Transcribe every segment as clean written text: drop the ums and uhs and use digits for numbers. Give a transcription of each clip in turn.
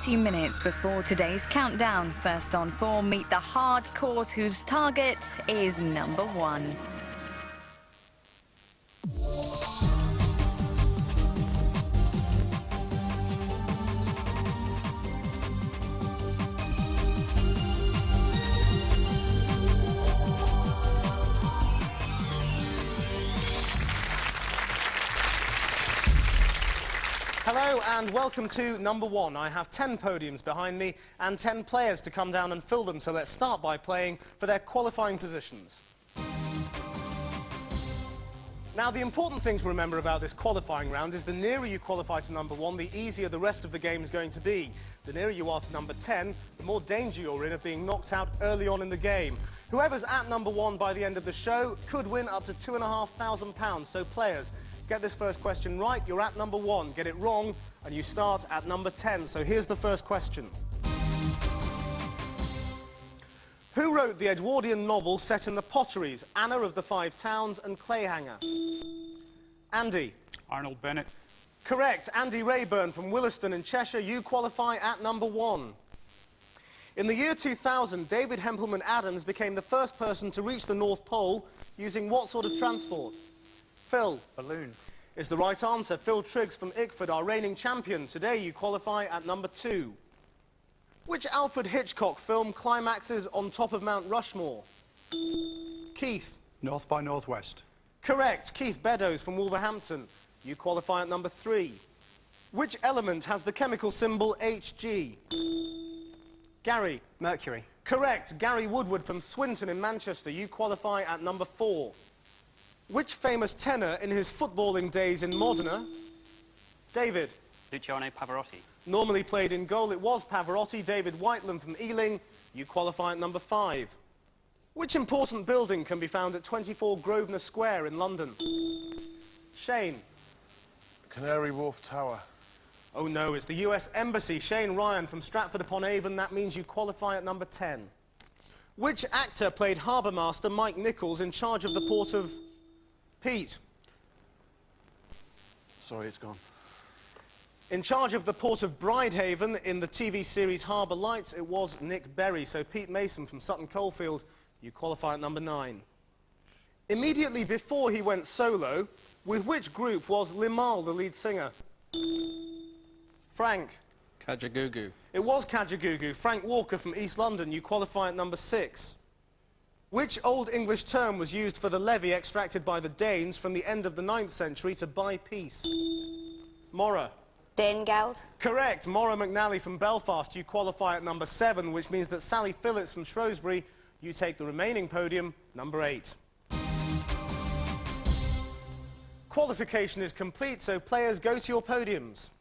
30 minutes before today's countdown. First on form, meet the hard course whose target is number 1. Hello and welcome to number 1. I have 10 podiums behind me and 10 players to come down and fill them, so let's start by playing for their qualifying positions. Now, the important thing to remember about this qualifying round is the nearer you qualify to number 1, the easier the rest of the game is going to be. The nearer you are to number 10, the more danger you're in of being knocked out early on in the game. Whoever's at number 1 by the end of the show could win up to £2,500. So players, get this first question right, you're at number 1. Get it wrong, and you start at number 10. So here's the first question. Who wrote the Edwardian novel set in the Potteries, Anna of the Five Towns and Clayhanger? Andy. Arnold Bennett. Correct. Andy Rayburn from Williston in Cheshire. You qualify at number 1. In the year 2000, David Hempelman Adams became the first person to reach the North Pole using what sort of transport? Phil. Balloon. Is the right answer. Phil Triggs from Ickford, our reigning champion. Today you qualify at number 2. Which Alfred Hitchcock film climaxes on top of Mount Rushmore? Keith. North by Northwest. Correct. Keith Beddoes from Wolverhampton. You qualify at number 3. Which element has the chemical symbol Hg? Gary. Mercury. Correct. Gary Woodward from Swinton in Manchester. You qualify at number 4. Which famous tenor in his footballing days in Modena? David. Luciano Pavarotti. Normally played in goal, it was Pavarotti. David Whiteland from Ealing. You qualify at number 5. Which important building can be found at 24 Grosvenor Square in London? Shane. Canary Wharf Tower. Oh no, it's the US Embassy. Shane Ryan from Stratford-upon-Avon. That means you qualify at number 10. Which actor played harbour master Mike Nichols in charge of the port of... Pete. Sorry, it's gone. In charge of the port of Brydehaven in the TV series Harbour Lights, it was Nick Berry. So Pete Mason from Sutton Coldfield, you qualify at number 9. Immediately before he went solo, with which group was Limahl the lead singer? Frank. Kajagoogoo. It was Kajagoogoo. Frank Walker from East London, you qualify at number 6. Which Old English term was used for the levy extracted by the Danes from the end of the 9th century to buy peace? Mora. Danegeld. Correct. Maura McNally from Belfast, you qualify at number 7, which means that Sally Phillips from Shrewsbury, you take the remaining podium, number 8. Qualification is complete, so players go to your podiums.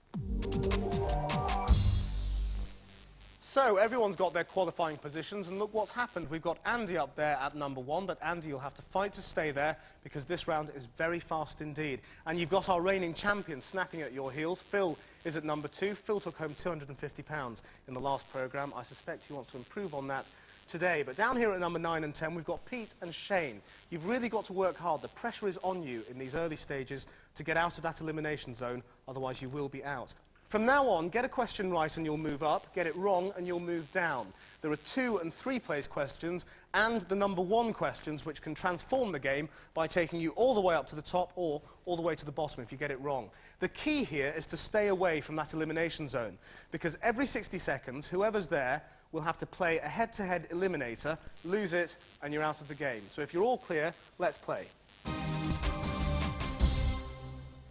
So, everyone's got their qualifying positions, and look what's happened. We've got Andy up there at number 1, but Andy, you'll have to fight to stay there, because this round is very fast indeed. And you've got our reigning champion snapping at your heels. Phil is at number 2. Phil took home £250 in the last programme. I suspect you want to improve on that today. But down here at number 9 and 10, we've got Pete and Shane. You've really got to work hard. The pressure is on you in these early stages to get out of that elimination zone, otherwise you will be out. From now on, get a question right and you'll move up, get it wrong and you'll move down. There are 2- and 3-place questions and the number 1 questions, which can transform the game by taking you all the way up to the top or all the way to the bottom if you get it wrong. The key here is to stay away from that elimination zone, because every 60 seconds, whoever's there will have to play a head-to-head eliminator, lose it, and you're out of the game. So if you're all clear, let's play.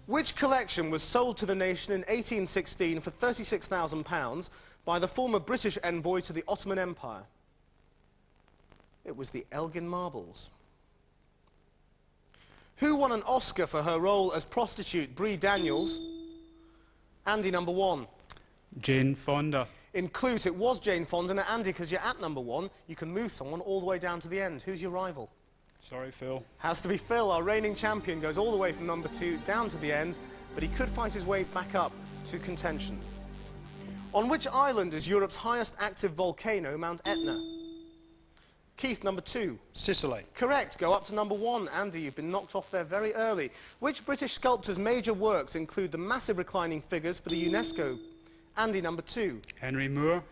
Which collection was sold to the nation in 1816 for £36,000 by the former British envoy to the Ottoman Empire? It was the Elgin Marbles. Who won an Oscar for her role as prostitute Bree Daniels? Andy, number 1. Jane Fonda. In Clute, it was Jane Fonda. Now, Andy, because you're at number 1, you can move someone all the way down to the end. Who's your rival? Sorry, Phil. Has to be Phil, our reigning champion, goes all the way from number 2 down to the end, but he could fight his way back up to contention. On which island is Europe's highest active volcano, Mount Etna? Keith, number 2. Sicily. Correct. Go up to number 1. Andy, you've been knocked off there very early. Which British sculptor's major works include the massive reclining figures for the UNESCO Andy, number 2. Henry Moore.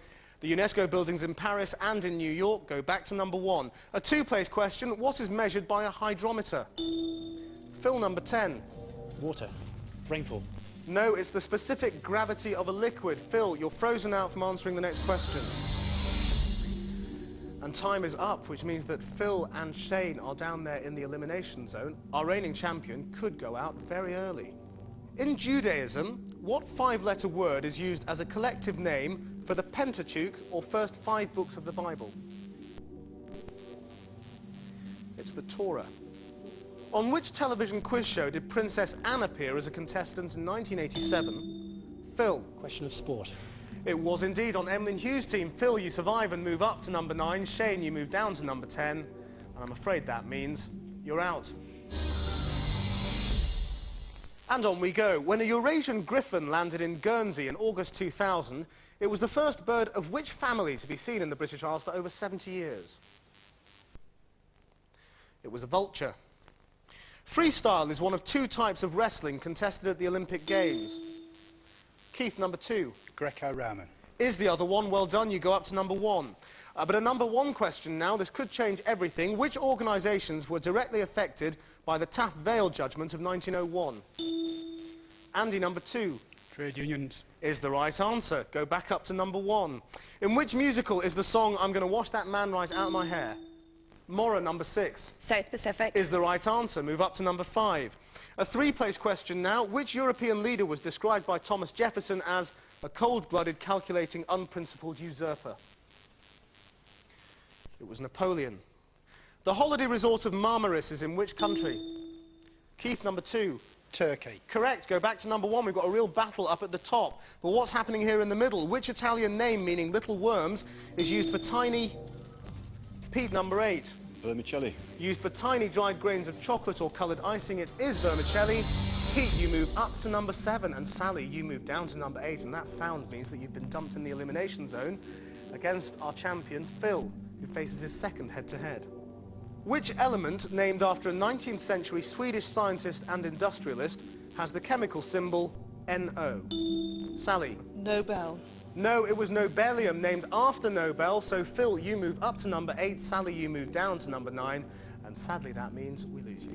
The UNESCO buildings in Paris and in New York go back to number 1. A two-place question, what is measured by a hydrometer? Phil, number 10. Water. Rainfall. No, it's the specific gravity of a liquid. Phil, you're frozen out from answering the next question. And time is up, which means that Phil and Shane are down there in the elimination zone. Our reigning champion could go out very early. In Judaism, what 5-letter word is used as a collective name for the Pentateuch, or first 5 books of the Bible? It's the Torah. On which television quiz show did Princess Anne appear as a contestant in 1987? Phil. Question of sport. It was indeed on Emlyn Hughes' team. Phil, you survive and move up to number 9. Shane, you move down to number 10. And I'm afraid that means you're out. And on we go. When a Eurasian griffon landed in Guernsey in August 2000, it was the first bird of which family to be seen in the British Isles for over 70 years? It was a vulture. Freestyle is one of 2 types of wrestling contested at the Olympic Games. Keith, number 2. Greco-Roman. Is the other one. Well done, you go up to number 1. But a number 1 question now. This could change everything. Which organisations were directly affected by the Taff Vale judgment of 1901? Andy, number 2. Trade unions. Is the right answer. Go back up to number 1. In which musical is the song I'm Gonna Wash That Man Right Out of My Hair? Maura, number 6. South Pacific. Is the right answer. Move up to number 5. A 3-place question now. Which European leader was described by Thomas Jefferson as a cold-blooded, calculating, unprincipled usurper? It was Napoleon. The holiday resort of Marmaris is in which country? Keith, number 2. Turkey. Correct. Go back to number 1. We've got a real battle up at the top. But what's happening here in the middle? Which Italian name, meaning little worms, is used for tiny... Pete, number 8. Vermicelli. Used for tiny dried grains of chocolate or coloured icing, it is vermicelli. Pete, you move up to number 7, and Sally, you move down to number 8, and that sound means that you've been dumped in the elimination zone against our champion, Phil, who faces his second head-to-head. Which element, named after a 19th century Swedish scientist and industrialist, has the chemical symbol NO? Sally. Nobel. No, it was Nobelium, named after Nobel. So, Phil, you move up to number 8. Sally, you move down to number 9. And sadly, that means we lose you.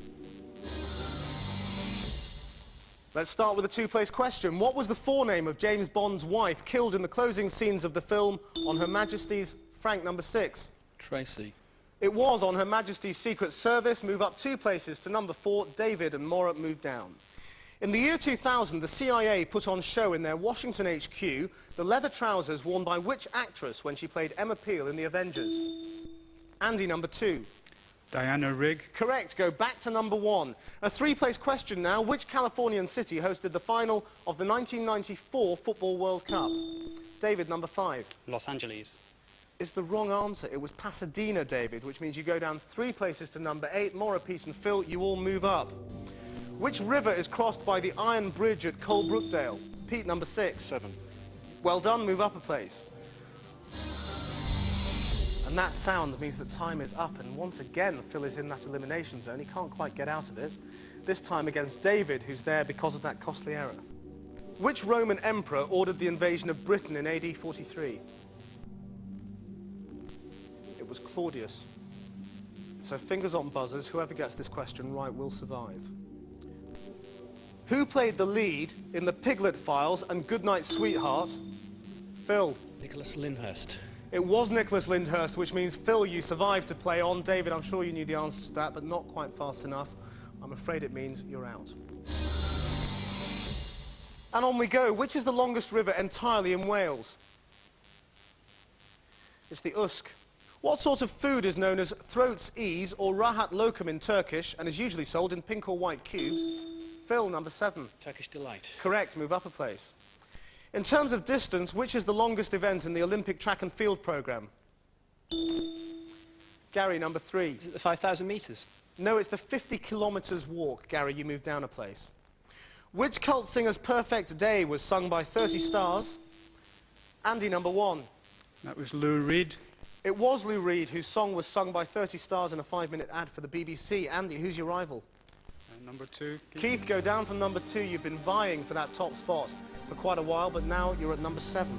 Let's start with a 2-place question. What was the forename of James Bond's wife killed in the closing scenes of the film On Her Majesty's... Frank, number 6. Tracy. It was On Her Majesty's Secret Service. Move up 2 places to number 4. David and Maura move down. In the year 2000, the CIA put on show in their Washington HQ the leather trousers worn by which actress when she played Emma Peel in The Avengers? Andy, number 2. Diana Rigg. Correct. Go back to number 1. A 3-place question now. Which Californian city hosted the final of the 1994 Football World Cup? David, number 5. Los Angeles. Is the wrong answer. It was Pasadena, David, which means you go down 3 places to number 8. Maura, Pete and Phil, you all move up. Which river is crossed by the Iron Bridge at Colebrookdale? Pete, number 6. 7. Well done, move up a place. And that sound means that time is up, and once again Phil is in that elimination zone. He can't quite get out of it. This time against David, who's there because of that costly error. Which Roman emperor ordered the invasion of Britain in AD 43? It was Claudius. So fingers on buzzers, whoever gets this question right will survive. Who played the lead in The Piglet Files and Goodnight Sweetheart? Phil. Nicholas Lyndhurst. It was Nicholas Lyndhurst, which means, Phil, you survived to play on. David, I'm sure you knew the answer to that, but not quite fast enough. I'm afraid it means you're out. And on we go. Which is the longest river entirely in Wales? It's the Usk. What sort of food is known as throat's ease or rahat lokum in Turkish and is usually sold in pink or white cubes? Phil, number 7. Turkish Delight. Correct, move up a place. In terms of distance, which is the longest event in the Olympic track and field programme? Gary, number 3. Is it the 5,000 metres? No, it's the 50 kilometres walk. Gary, you move down a place. Which cult singer's Perfect Day was sung by 30 Stars? Andy, number 1. That was Lou Reed. It was Lou Reed, whose song was sung by 30 Stars in a 5-minute ad for the BBC. Andy, who's your rival? Number 2. Keith, go down from number 2. You've been vying for that top spot. for quite a while, but now you're at number 7.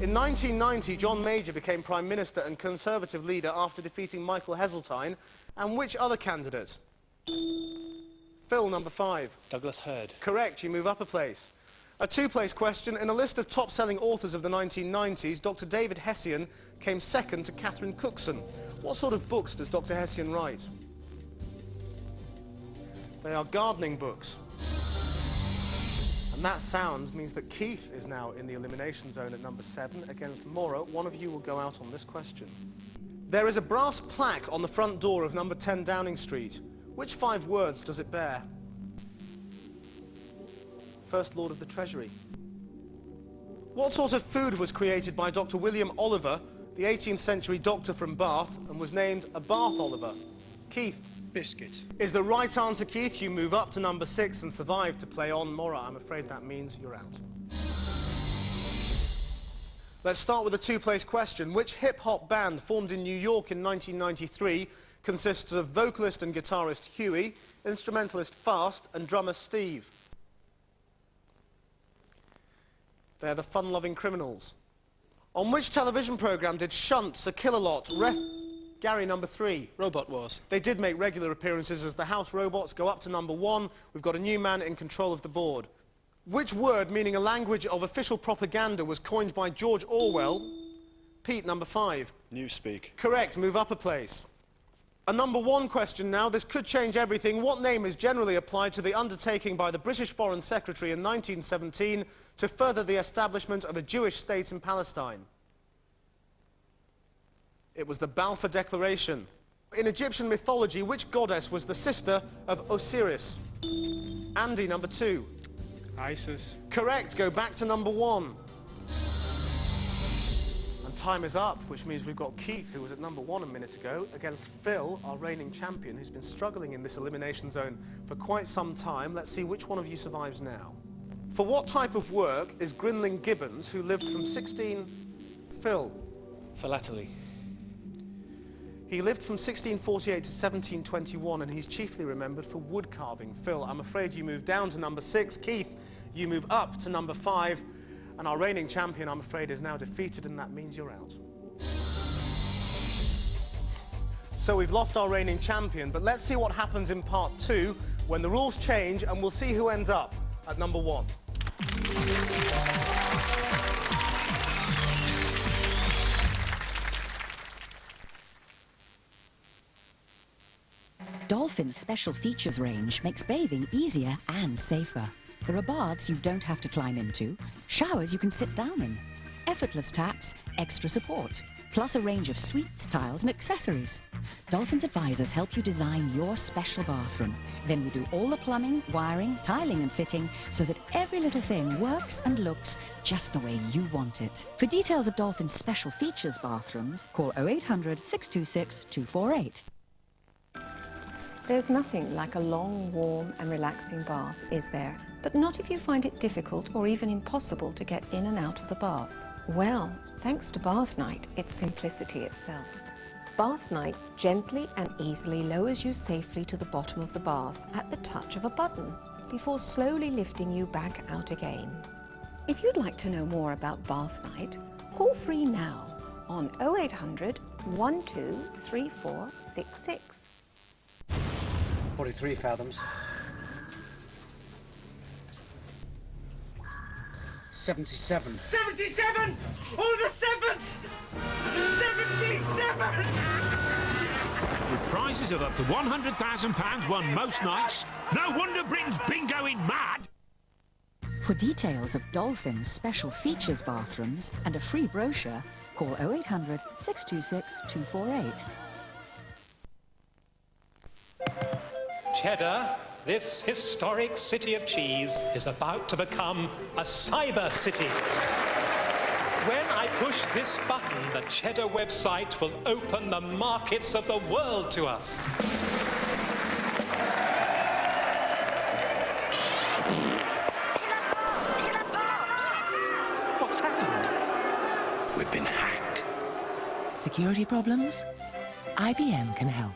In 1990, John Major became Prime Minister and Conservative leader after defeating Michael Heseltine. And which other candidate? Phil, number 5. Douglas Hurd. Correct, you move up a place. A 2-place question. In a list of top-selling authors of the 1990s, Dr. David Hessian came second to Catherine Cookson. What sort of books does Dr. Hessian write? They are gardening books. And that sound means that Keith is now in the elimination zone at number 7 against Maura. One of you will go out on this question. There is a brass plaque on the front door of number 10 Downing Street. Which 5 words does it bear? First Lord of the Treasury. What sort of food was created by Dr. William Oliver, the 18th century doctor from Bath, and was named a Bath Oliver? Keith. Biscuits. Is the right answer, Keith. You move up to number 6 and survive to play on. Maura, I'm afraid that means you're out. Let's start with a 2-place question. Which hip-hop band formed in New York in 1993 consists of vocalist and guitarist Huey, instrumentalist Fast, and drummer Steve? They're the Fun-Loving Criminals. On which television programme did Shunt, Sir Kill-a-Lot, Gary, number 3. Robot Wars. They did make regular appearances as the House Robots. Go up to number 1. We've got a new man in control of the board. Which word, meaning a language of official propaganda, was coined by George Orwell? Pete, number 5. Newspeak. Correct. Move up a place. A number 1 question now. This could change everything. What name is generally applied to the undertaking by the British Foreign Secretary in 1917 to further the establishment of a Jewish state in Palestine? It was the Balfour Declaration. In Egyptian mythology, which goddess was the sister of Osiris? Andy, number 2. Isis. Correct. Go back to number 1. And time is up, which means we've got Keith, who was at number 1 a minute ago, against Phil, our reigning champion, who's been struggling in this elimination zone for quite some time. Let's see which one of you survives now. For what type of work is Grinling Gibbons, who lived from 16... Phil? Philately. He lived from 1648 to 1721, and he's chiefly remembered for wood carving. Phil, I'm afraid you move down to number 6. Keith, you move up to number 5. And our reigning champion, I'm afraid, is now defeated, and that means you're out. So we've lost our reigning champion, but let's see what happens in part 2 when the rules change, and we'll see who ends up at number 1. Dolphin's special features range makes bathing easier and safer. There are baths you don't have to climb into, showers you can sit down in, effortless taps, extra support, plus a range of suites, tiles and accessories. Dolphin's advisors help you design your special bathroom. Then we do all the plumbing, wiring, tiling and fitting so that every little thing works and looks just the way you want it. For details of Dolphin's special features bathrooms, call 0800 626 248. There's nothing like a long, warm and relaxing bath, is there? But not if you find it difficult or even impossible to get in and out of the bath. Well, thanks to Bath Night, it's simplicity itself. Bath Night gently and easily lowers you safely to the bottom of the bath at the touch of a button, before slowly lifting you back out again. If you'd like to know more about Bath Night, call free now on 0800 123466. 43 fathoms. 77. 77! Oh, the sevens! 77! With prizes of up to £100,000 won most nights. No wonder Britain's been going mad! For details of Dolphin's special features bathrooms and a free brochure, call 0800 626 248. Cheddar, this historic city of cheese is about to become a cyber city. When I push this button, the Cheddar website will open the markets of the world to us. What's happened? We've been hacked. Security problems? IBM can help.